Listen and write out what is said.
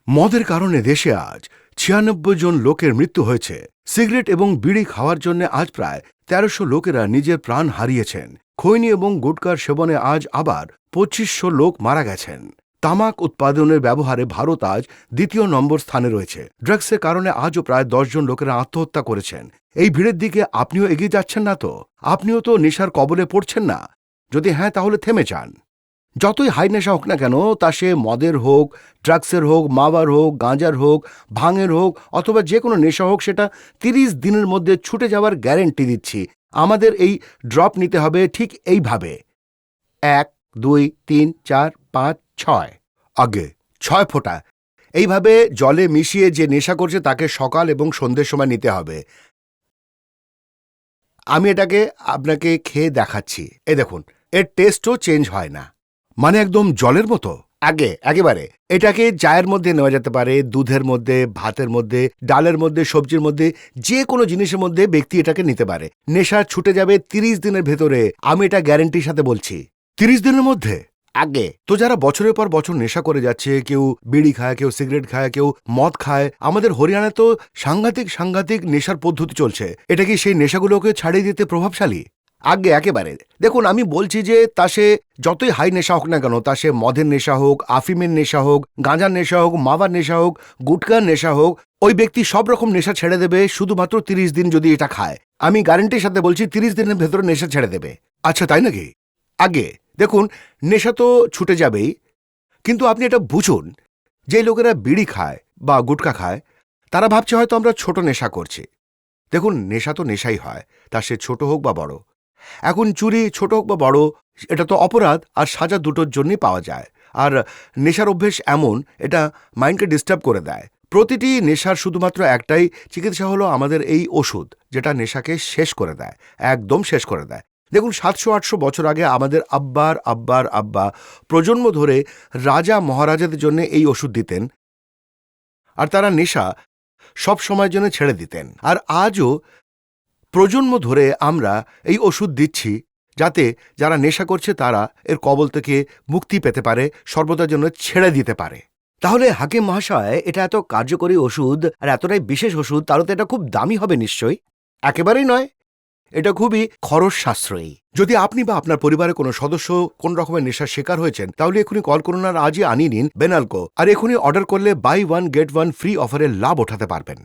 মদের কারণে দেশে আজ ৯৬ জন লোকের মৃত্যু হয়েছে। সিগারেট এবং বিড়ি খাওয়ার জন্য আজ প্রায় ১৩০০ লোকেরা নিজের প্রাণ হারিয়েছেন। খৈনি এবং গুটখার সেবনে আজ আবার ২৫০০ লোক মারা গেছেন। তামাক উৎপাদনের ব্যবহারে ভারত আজ দ্বিতীয় নম্বর স্থানে রয়েছে। ড্রাগসের কারণে আজও প্রায় ১০ জন লোকেরা আত্মহত্যা করেছেন। এই ভিড়ের দিকে আপনিও এগিয়ে যাচ্ছেন না তো? আপনিও তো নেশার কবলে পড়ছেন না? যদি হ্যাঁ, তাহলে থেমে যান। যতই হাই নেশা হোক না কেন, তা সে মদের হোক, ড্রাগসের হোক, মাওয়ার হোক, গাঁজার হোক, ভাঙের হোক অথবা যে কোনো নেশা হোক, সেটা ৩০ দিনের মধ্যে ছুটে যাওয়ার গ্যারেন্টি দিচ্ছি। আমাদের এই ড্রপ নিতে হবে ঠিক এইভাবে: ১, ২, ৩, ৪, ৫, ৬। আগে ৬ ফোঁটা এইভাবে জলে মিশিয়ে যে নেশা করছে তাকে সকাল এবং সন্ধ্যের সময় নিতে হবে। আমি এটাকে আপনাকে খেয়ে দেখাচ্ছি। এই দেখুন, এর টেস্টও চেঞ্জ হয় না, মানে একদম জলের মতো। একেবারে এটাকে চায়ের মধ্যে নেওয়া যেতে পারে, দুধের মধ্যে, ভাতের মধ্যে, ডালের মধ্যে, সবজির মধ্যে, যে কোনো জিনিসের মধ্যে ব্যক্তি এটাকে নিতে পারে। নেশা ছুটে যাবে ৩০ দিনের ভেতরে, আমি এটা গ্যারেন্টির সাথে বলছি। ৩০ দিনের মধ্যে? তো যারা বছরের পর বছর নেশা করে যাচ্ছে, কেউ বিড়ি খায়, কেউ সিগারেট খায়, কেউ মদ খায়, আমাদের হরিয়ানায় তো সাংঘাতিক নেশার পদ্ধতি চলছে। এটা কি সেই নেশাগুলোকে ছাড়িয়ে দিতে প্রভাবশালী? একেবারে। দেখুন, আমি বলছি যে তা সে যতই হাই নেশা হোক না কেন, তা সে মদের নেশা হোক, আফিমের নেশা হোক, গাঁজার নেশা হোক, মাওয়ার নেশা হোক, গুটখার নেশা হোক, ওই ব্যক্তি সব রকম নেশা ছেড়ে দেবে শুধুমাত্র ৩০ দিন যদি এটা খায়। আমি গ্যারান্টির সাথে বলছি ৩০ দিনের ভেতরে নেশা ছেড়ে দেবে। আচ্ছা, তাই নাকি? দেখুন, নেশা তো ছুটে যাবেই, কিন্তু আপনি এটা বুঝুন, যে লোকেরা বিড়ি খায় বা গুটখা খায় তারা ভাবছে হয়তো আমরা ছোট নেশা করছি। দেখুন, নেশা তো নেশাই হয়, তা সে ছোট হোক বা বড়। এখন চুরি ছোট হোক বা বড়, এটা তো অপরাধ আর সাজা দুটোর জন্যই পাওয়া যায়। আর নেশার অভ্যেস এমন, এটা মাইন্ডকে ডিস্টার্ব করে দেয়। প্রতিটি নেশার শুধুমাত্র একটাই চিকিৎসা হলো আমাদের এই ওষুধ, যেটা নেশাকে শেষ করে দেয়, একদম শেষ করে দেয়। দেখুন, ৭০০-৮০০ বছর আগে আমাদের আব্বা প্রজন্ম ধরে রাজা মহারাজাদের জন্য এই ওষুধ দিতেন, আর তারা নেশা সব সময়ের জন্য ছেড়ে দিতেন। আর আজও প্রজন্ম ধরে আমরা এই ওষুধ দিচ্ছি, যাতে যারা নেশা করছে তারা এর কবল থেকে মুক্তি পেতে পারে, সর্বদার জন্য ছেড়ে দিতে পারে। তাহলে হাকিম মহাশয়, এটা এত কার্যকরী ওষুধ আর এতটাই বিশেষ ওষুধ, তাহলে তো এটা খুব দামি হবে নিশ্চয়ই? একেবারেই নয়, এটা খুবই খরচ সাশ্রয়ী। যদি আপনি বা আপনার পরিবারের কোনো সদস্য কোন রকমের নেশার শিকার হয়েছেন, তাহলে এখনই কল করুন আর আজই আনিয়ে নিন বেনালকো, আর এখনই অর্ডার করলে buy one get one free অফারের লাভ ওঠাতে পারবেন।